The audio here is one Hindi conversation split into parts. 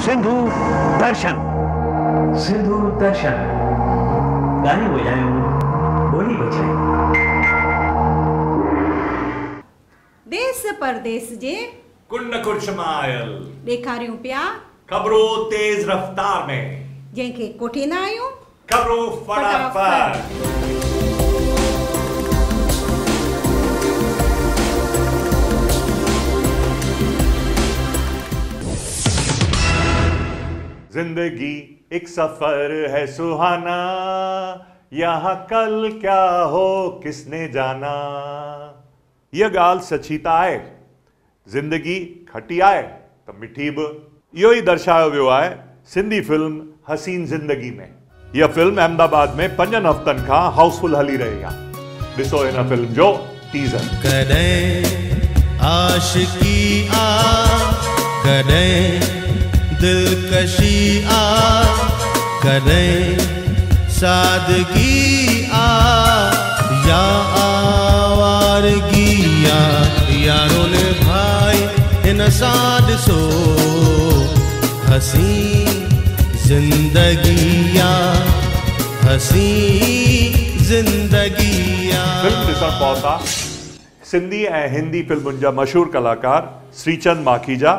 सिंधु दर्शन। सिंधु दर्शन गाने बजायो, बोली बजाई। देश परदेस जे कुंड कुर्शमायल ॾेखारियूं पिया खबरों तेज रफ्तार में, जंहिंखे कोठे न आहियूं खबरों फटाफट। जिंदगी एक सफर है सुहाना, यहाँ कल क्या हो किसने जाना। यह गाल सची त आहे, जिंदगी खटी आहे त मिठी बि। इहो ई दर्शायो वियो आहे सिंधी फिल्म हसीन जिंदगी में। यह फिल्म अहमदाबाद में 5 हफ़्तनि खां हाउसफुल हली रही आहे। ॾिसो हिन फिल्म जो टीज़र। कॾहिं आशिकी आ, कॾहिं दिलकशी आ, कॾहिं सादगी आ, या आवारगी आ। यारों ने भाई इन साथ सो हसी जिंदगी आ, हसी जिंदगी आ। फिल्म ॾिसण पहुता सिंधी ऐं हिंदी फिल्मुनि जा मशहूर कलाकार श्रीचंद माखीजा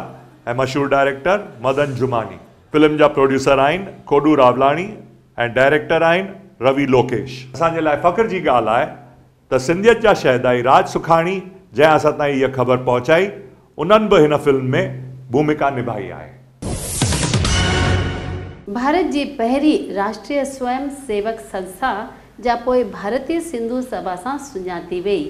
ऐं मशहूर डायरेक्टर मदन जुमानी। फिल्म जा प्रोड्यूसर आहिनि कोडू रावलाणी ऐं डायरेक्टर आहिनि रवि लोकेश। असांजे लाइ फ़ख्र जी ॻाल्हि आहे त सिंधियत जा शहदाई राज सुखाणी जंहिं असां ताईं इहा ख़बर पहुचाई, उन्हनि बि हिन फिल्म में भूमिका निभाई आहे। भारत जी पहिरीं राष्ट्रीय स्वयं सेवक संस्था जा पोइ भारतीय सिंधु सभा सां सुञाती वई।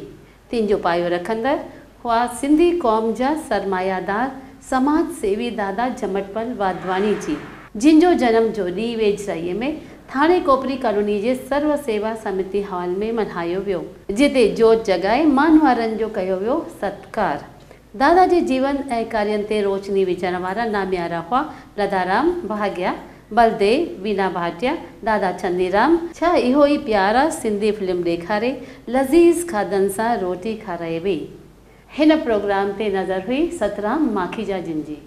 तिन जो पायो रखंदड़ हुआ सिंधी क़ौम जा सरमायादार समाज सेवी दादा जमटपल वाधवानी जी, जिन जो जन्म जो ॾींहुं वेझराईअ में थाणे कोपरी कॉलोनी जे सर्व सेवा समिति हॉल में मल्हायो वियो, जिते जोत जगाए मान वारनि जो कयो वियो सत्कार। दादा जे जीवन ऐं कार्यनि ते रोशनी विझण वारा नामियारा हुआ लदाराम भाग्या, बलदेव, वीना भाटिया, दादा चंदीराम। छा इहो ई प्यारा सिंधी फिल्म ॾेखारे लज़ीज़ खाधनि सां रोटी खाराए वई। हिन प्रोग्राम ते नज़र हुई सतराम माखीजा जिन जी।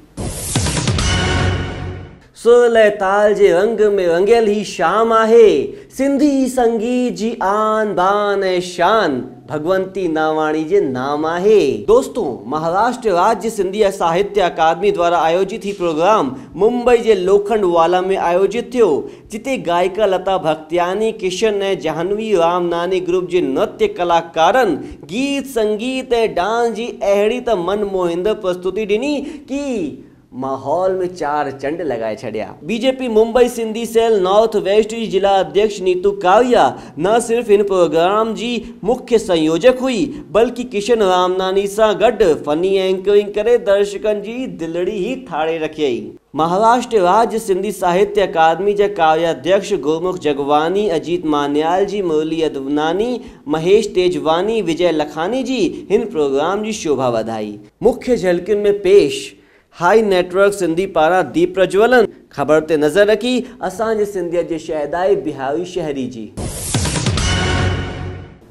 सुर ताल जे रंग में रंगियल ही शाम आहे, सिंधी संगीत जी आन बान ऐं शान भगवंती नावाणी जे नाम आहे। दोस्तों, महाराष्ट्र राज्य सिंधी साहित्य अकादमी द्वारा आयोजित ही प्रोग्राम मुंबई जे लोखंडवाला में आयोजित थियो, जिते गायिका लता भक्तियानी, किशन ऐं जाह्नवी रामनानी ग्रुप जे नृत्य कलाकारनि गीत संगीत ऐं डांस जी अहिड़ी त मन मोहिंदड़ प्रस्तुति ॾिनी कि माहौल में चार चंड लगाए छड़िया। BJP Mumbai Sindhi cell north west जी जिला अध्यक्ष नीतू काविया न सिर्फ इन प्रोग्राम जी मुख्य संयोजक हुई, बल्कि किशन रामनानी सां गॾु फनी एंकरिंग करे दर्शकनि जी दिलड़ी ही ठाणे रखियई। महाराष्ट्र राज्य सिंधी साहित्य अकादमी जा कार्याध्यक्ष गुरमुख जगवानी, अजीत मान्याल जी, मुरली अदवनानी, महेश तेजवानी, विजय लखानी जी हिन प्रोग्राम जी शोभा वधाई। मुख्य झलकियुनि में पेश हाई नेटवर्क सिंधी पारा दीप प्रज्वलन। खबर ते नजर रखी असांजे सिंधियत जे शहदाई बिहारी शहरी जी।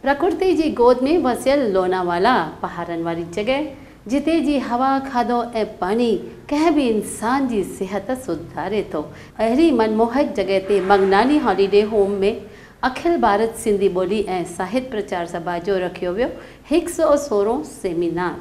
प्रकृति जी गोद में वसियल लोनावाला पहाड़नि वारी जगह, जिते जी हवा, खाधो ऐं पानी कंहिं बि इंसान जी सिहत सुधारे थो। अहिड़ी मनमोहक जगह ते मंगनानी हॉलीडे होम में अखिल भारत सिंधी ॿोली ऐं साहित्य प्रचार सभा जो रखियो वियो 116 सेमिनार,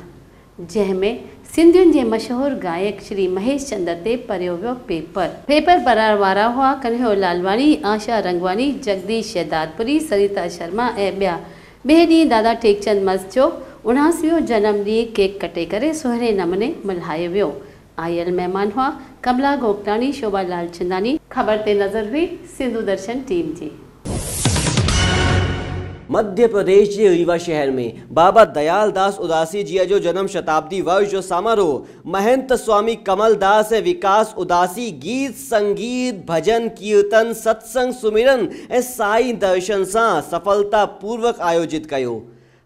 जंहिंमें सिंधियुनि जे मशहूर गायक श्री महेश चंद्र ते परियो वियो पेपर पढ़ण वारा हुआ कन्हैया लालवानी, आशा रंगवानी, जगदीश शहदादपुरी, सरिता शर्मा ऐं ॿिया। ॿिए ॾींहुं दादा टेकचंद मस जो 79वां जन्म ॾींहुं केक कटे करे सुहिणे नमूने मल्हायो वियो। आयल महिमान हुआ कमला गोकटाणी, शोभा लालचंदानी। खबर ते नज़र हुई सिंधु दर्शन टीम जी। मध्य प्रदेश के रीवा शहर में बाबा दयाल दास उदासी जी जो जन्म शताब्दी वर्ष जो समारोह महंत स्वामी कमल दास ऐं विकास उदासी गीत संगीत भजन कीर्तन सत्संग सुमिरन ऐं साई दर्शन सां सफलता पूर्वक आयोजित कयो।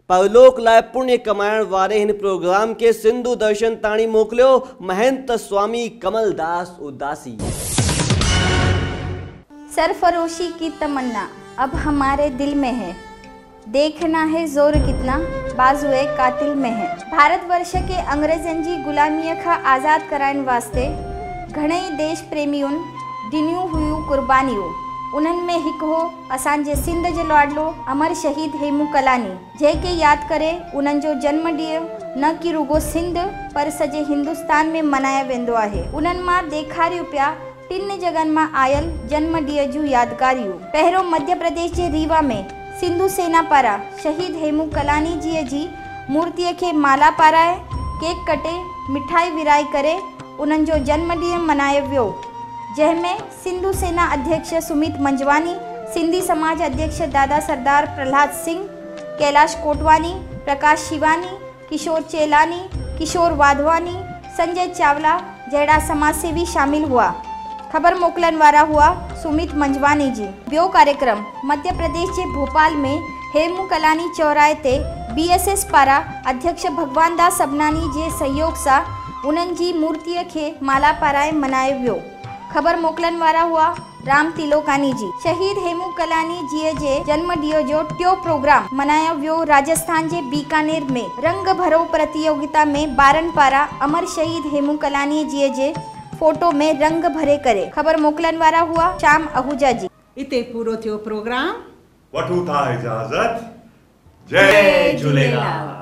परलोक लाइ पुण्य कमाइण वारे हिन प्रोग्राम के सिंधु दर्शन ताणी मोकिलियो महंत स्वामी कमल दास उदासी। सरफरोशी की तमन्ना अब हमारे दिल में है, देखना है जोर कितना बाजुए कातिल में है। भारतवर्ष के अंग्रेजन जी गुलामी का आज़ाद कराइण वास्ते घणेई देश प्रेमियुनि ॾिनियूं हुयूं कुर्बानियूं। उन्हनि में हिकु हो असांजे सिंध जो लाडलो अमर शहीद हेमू कलानी, जंहिंखे यादि करे उन्हनि जो जन्म ॾींहुं न कि रुगो सिंध पर सॼे हिंदुस्तान में मल्हायो वेंदो आहे। उन्हनि मां ॾेखारियूं पिया 3 जॻहनि मां आयल जन्म ॾींहं जूं यादगारियूं। पहिरियों मध्य प्रदेश जे रीवा में सिंधु सेना पारां शहीद हेमू कलानी जीअ जी मूर्तिअ खे माला पाराए केक कटे मिठाई विराए करे उन्हनि जो जन्म ॾींहुं मल्हायो वियो, जंहिंमें सिंधु सेना अध्यक्ष सुमित मंजवानी, सिंधी समाज अध्यक्ष दादा सरदार प्रहलाद सिंह, कैलाश कोटवानी, प्रकाश शिवानी, किशोर चेलानी, किशोर वाधवानी, संजय चावला जहिड़ा समाजसेवी शामिल हुआ। ख़बर मोकिलण वारा हुआ सुमित मंजवानी जी। ॿियो कार्यक्रम मध्य प्रदेश जे भोपाल में हेमू कलानी चौराहे ते BSS पारां अध्यक्ष भगवान दास सबनानी जे सहयोग सां उन्हनि जी मूर्तिअ खे माला पाराए मल्हायो वियो। ख़बर मोकिलण वारा हुआ राम तिलोकानी जी। शहीद हेमू कलानी जीअ जे जन्म ॾींहं जो टियों प्रोग्राम मल्हायो वियो राजस्थान जे बीकानेर में। रंग भरो प्रतियोगिता में ॿारनि पारां अमर शहीद हेमू कलानी जीअ जे फोटो में रंग भरे करे। ख़बर मोकिलण वारा हुआ श्याम आहूजा जी। इते पूरो थियो प्रोग्राम। वठूं था इजाज़त। जय झूलेलाल।